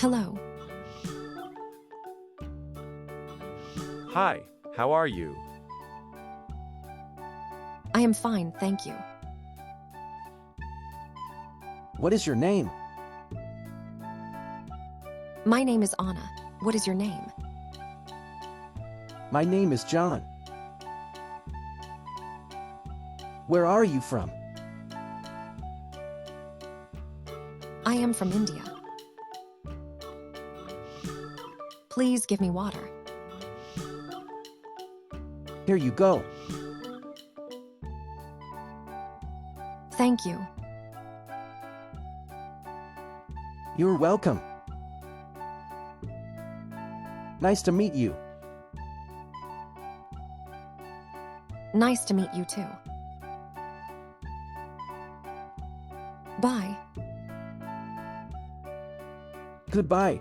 Hello. Hi, how are you? I am fine, thank you. What is your name? My name is Anna. What is your name? My name is John. Where are you from? I am from India. Please give me water. Here you go. Thank you. You're welcome. Nice to meet you. Nice to meet you too. Bye. Goodbye.